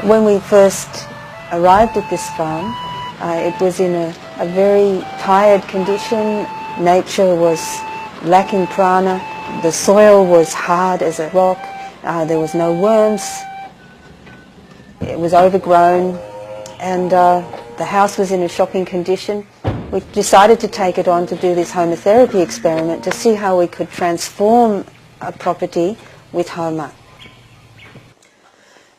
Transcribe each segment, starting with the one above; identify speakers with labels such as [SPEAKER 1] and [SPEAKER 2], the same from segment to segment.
[SPEAKER 1] When we first arrived at this farm, it was in a very tired condition. Nature was lacking prana. The soil was hard as a rock. There was no worms. It was overgrown, and the house was in a shocking condition. We decided to take it on to do this homotherapy experiment to see how we could transform a property with Homa.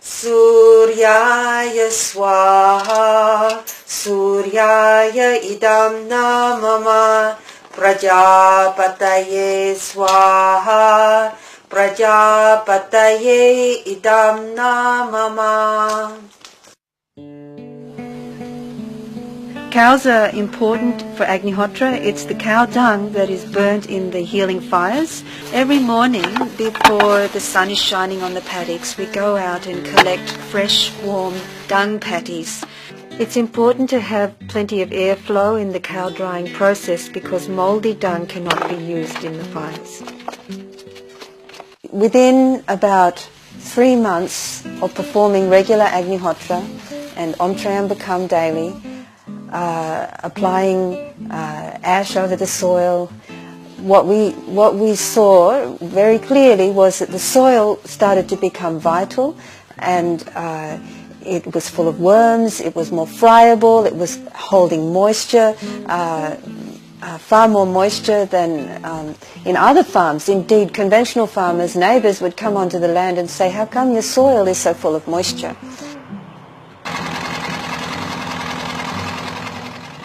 [SPEAKER 1] Suryaya swaha, Suryaya idam namama, Prajapataye swaha, Prajapataye idam namama. Cows are important for Agnihotra. It's the cow dung that is burnt in the healing fires. Every morning before the sun is shining on the paddocks, we go out and collect fresh, warm dung patties. It's important to have plenty of airflow in the cow drying process because mouldy dung cannot be used in the fires. Within about 3 months of performing regular Agnihotra and Om Triambakam daily, applying ash over the soil, what we saw very clearly was that the soil started to become vital, and it was full of worms, it was more friable, it was holding moisture, far more moisture than in other farms. Indeed, conventional farmers, neighbours would come onto the land and say, "How come your soil is so full of moisture?"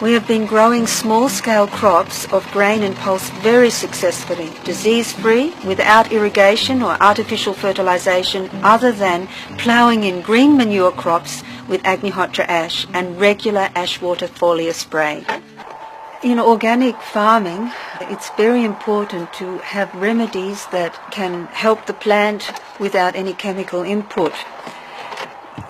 [SPEAKER 1] We have been growing small-scale crops of grain and pulse very successfully, disease-free, without irrigation or artificial fertilization, other than ploughing in green manure crops with Agnihotra ash and regular ash water foliar spray. In organic farming, it's very important to have remedies that can help the plant without any chemical input.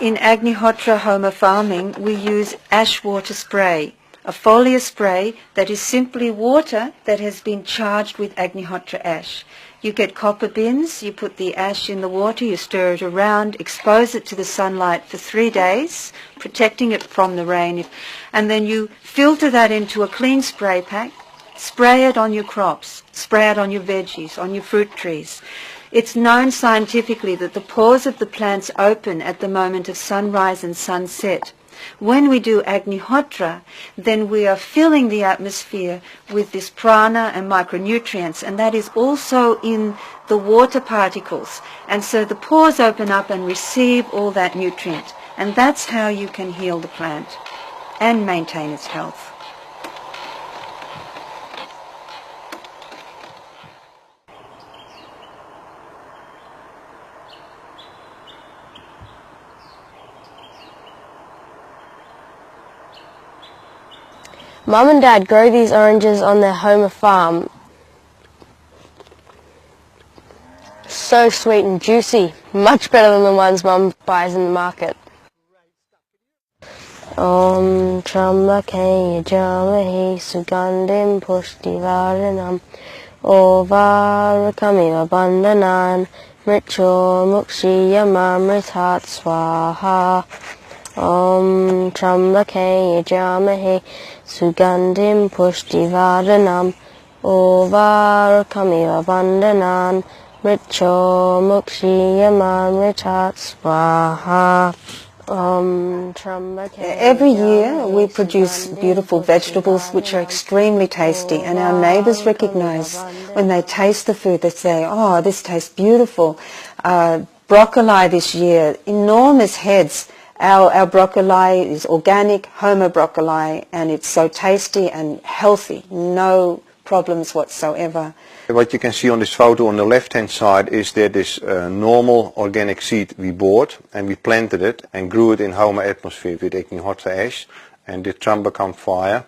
[SPEAKER 1] In Agnihotra Homa farming, we use ash water spray, a foliar spray that is simply water that has been charged with Agnihotra ash. You get copper bins, you put the ash in the water, you stir it around, expose it to the sunlight for 3 days, protecting it from the rain, and then you filter that into a clean spray pack, spray it on your crops, spray it on your veggies, on your fruit trees. It's known scientifically that the pores of the plants open at the moment of sunrise and sunset. When we do Agnihotra, then we are filling the atmosphere with this prana and micronutrients, and that is also in the water particles. And so the pores open up and receive all that nutrient. And that's how you can heal the plant and maintain its health.
[SPEAKER 2] Mum and Dad grow these oranges on their Homa farm. So sweet and juicy, much better than the ones Mum buys in the market. Om Trambake Yajamahe Sugandim Pushtivaranam Ovarakamiva Bandhanan Mricho Mukshiyamamritat Swaha. Om Trambake Yajamahe Sugandim Pushtivaranam Ovarakamiva Bandhanan Mricho Mukshiyamamritat Swaha.
[SPEAKER 1] Every year we produce beautiful vegetables which are extremely tasty, and our neighbours recognise when they taste the food. They say, "Oh, this tastes beautiful." Broccoli this year, enormous heads. Our broccoli is organic, Homa broccoli, and it's so tasty and healthy. No problems whatsoever.
[SPEAKER 3] What you can see on this photo on the left-hand side is that this normal organic seed we bought, and we planted it and grew it in Homa atmosphere with Agnihotra ash and did Trambakam fire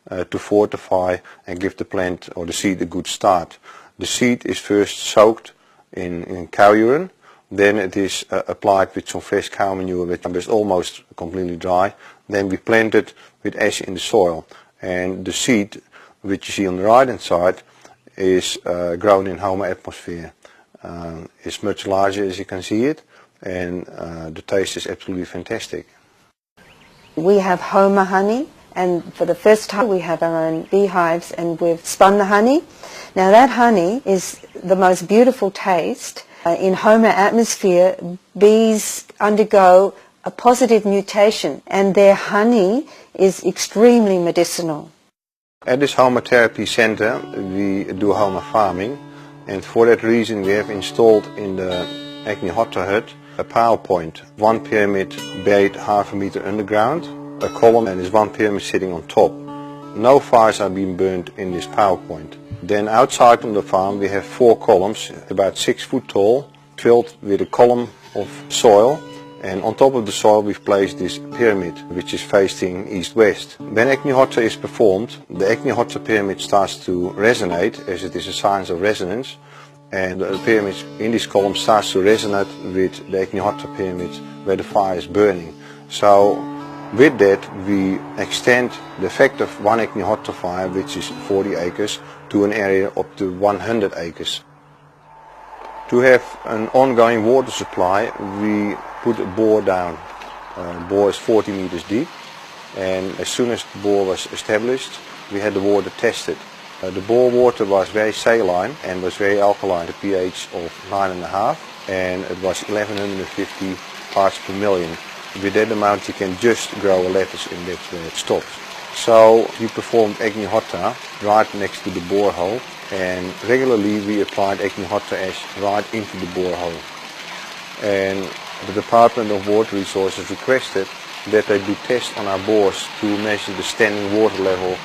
[SPEAKER 3] to fortify and give the plant or the seed a good start. The seed is first soaked in cow urine, then it is applied with some fresh cow manure which is almost completely dry. Then we plant it with ash in the soil, and the seed which you see on the right hand side is grown in Homa atmosphere. It's much larger, as you can see it, and the taste is absolutely fantastic.
[SPEAKER 1] We have Homa honey, and for the first time we have our own beehives, and we've spun the honey. Now that honey is the most beautiful taste. In Homa atmosphere, bees undergo a positive mutation, and their honey is extremely medicinal.
[SPEAKER 3] At this Homa Therapy Center we do Homa farming, and for that reason we have installed in the Agnihotra hut a power point. One pyramid buried half a meter underground, a column, and there's one pyramid sitting on top. No fires are being burned in this power point. Then outside on the farm we have 4 columns about 6 foot tall, filled with a column of soil, and on top of the soil we've placed this pyramid which is facing east-west. When Agnihotra is performed, the Agnihotra pyramid starts to resonate, as it is a science of resonance, and the pyramid in this column starts to resonate with the Agnihotra pyramid where the fire is burning. So with that we extend the effect of one Agnihotra fire, which is 40 acres, to an area up to 100 acres. To have an ongoing water supply we put a bore down. The bore is 40 meters deep, and as soon as the bore was established we had the water tested. The bore water was very saline and was very alkaline, the pH of 9.5, and it was 1150 parts per million. With that amount you can just grow a lettuce, and that's where it stops. So we performed Agnihotra right next to the borehole, and regularly we applied Agnihotra ash right into the borehole. And the Department of Water Resources requested that they do tests on our bores to measure the standing water level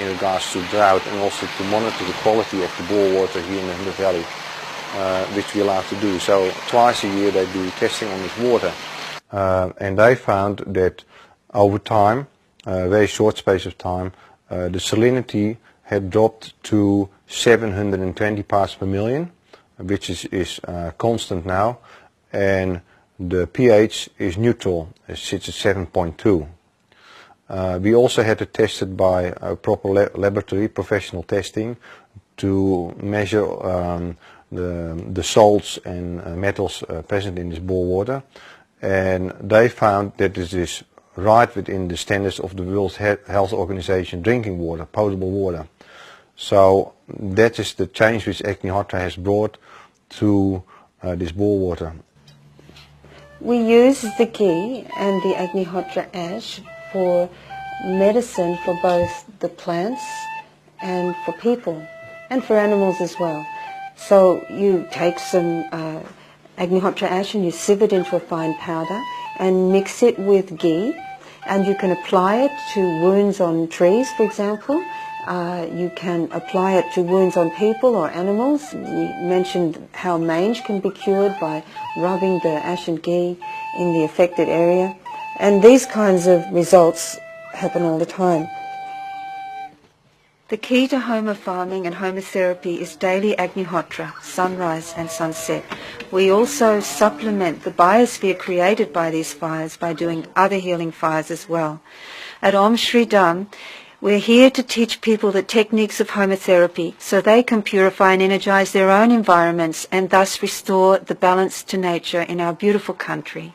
[SPEAKER 3] in regards to drought, and also to monitor the quality of the bore water here in the Hunter Valley, which we're allowed to do. So twice a year they do testing on this water. And they found that over time, a very short space of time, the salinity had dropped to 720 parts per million, which is constant now, and the pH is neutral, it sits at 7.2. We also had it tested by a proper laboratory, professional testing, to measure the salts and metals present in this bore water, and they found that this is right within the standards of the World Health Organization drinking water, potable water. So that is the change which Agnihotra has brought to this bore water.
[SPEAKER 1] We use the ghee and the Agnihotra ash for medicine for both the plants and for people, and for animals as well. So you take some Agnihotra ash and you sieve it into a fine powder and mix it with ghee, and you can apply it to wounds on trees, for example. You can apply it to wounds on people or animals. We mentioned how mange can be cured by rubbing the ash and ghee in the affected area, and these kinds of results happen all the time. The key to Homa farming and Homa therapy is daily Agnihotra, sunrise and sunset. We also supplement the biosphere created by these fires by doing other healing fires as well. At Om Shri Dham, we're here to teach people the techniques of Homa therapy so they can purify and energize their own environments and thus restore the balance to nature in our beautiful country.